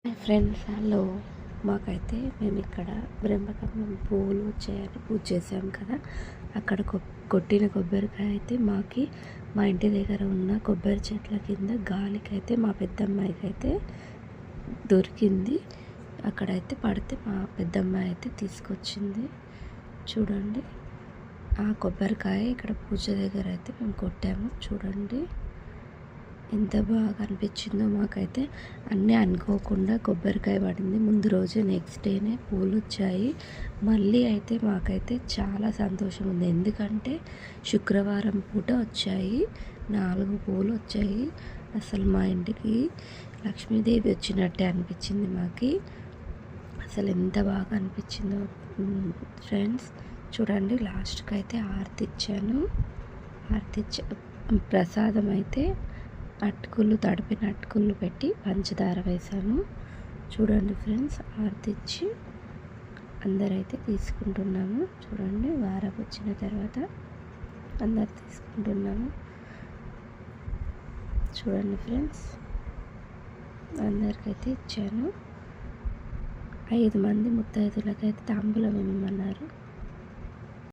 Friends hello. మాకైతే మేము ఇక్కడ బ్రహ్మకమలం పువ్వులు వచ్చాయని పూజ చేసాం కదా, అక్కడ కొట్టిన కొబ్బరికాయ అయితే మా ఇంటి దగ్గర ఉన్న కొబ్బరి చెట్ల కింద గాలికైతే మా పెద్దమ్మాయికి అయితే దొరికింది. అక్కడైతే పడితే మా పెద్దమ్మాయి అయితే తీసుకొచ్చింది. చూడండి, ఆ కొబ్బరికాయ ఇక్కడ పూజ దగ్గర అయితే మేము కొట్టాము. చూడండి ఎంత బాగా అనిపించిందో. మాకైతే అన్నీ అనుకోకుండా కొబ్బరికాయ పడింది. ముందు రోజు నెక్స్ట్ డేనే పూలు వచ్చాయి. మళ్ళీ అయితే మాకైతే చాలా సంతోషం ఉంది, ఎందుకంటే శుక్రవారం పూట వచ్చాయి. 4 పూలు వచ్చాయి. అసలు మా ఇంటికి లక్ష్మీదేవి వచ్చినట్టే అనిపించింది మాకు. అసలు ఎంత బాగా అనిపించిందో ఫ్రెండ్స్. చూడండి, లాస్ట్కి అయితే హారతి ఇచ్చాను. ప్రసాదం అయితే అటుకులు, తడిపిన అటుకులు పెట్టి పంచదార వేసాను. చూడండి ఫ్రెండ్స్, హారతి ఇచ్చి అందరైతే తీసుకుంటున్నాము. చూడండి, వారం వచ్చిన తర్వాత అందరు తీసుకుంటున్నాము. చూడండి ఫ్రెండ్స్, అందరికైతే ఇచ్చాను. 5 మంది ముత్తైదులకైతే తాంబూలం ఇవ్వమన్నారు.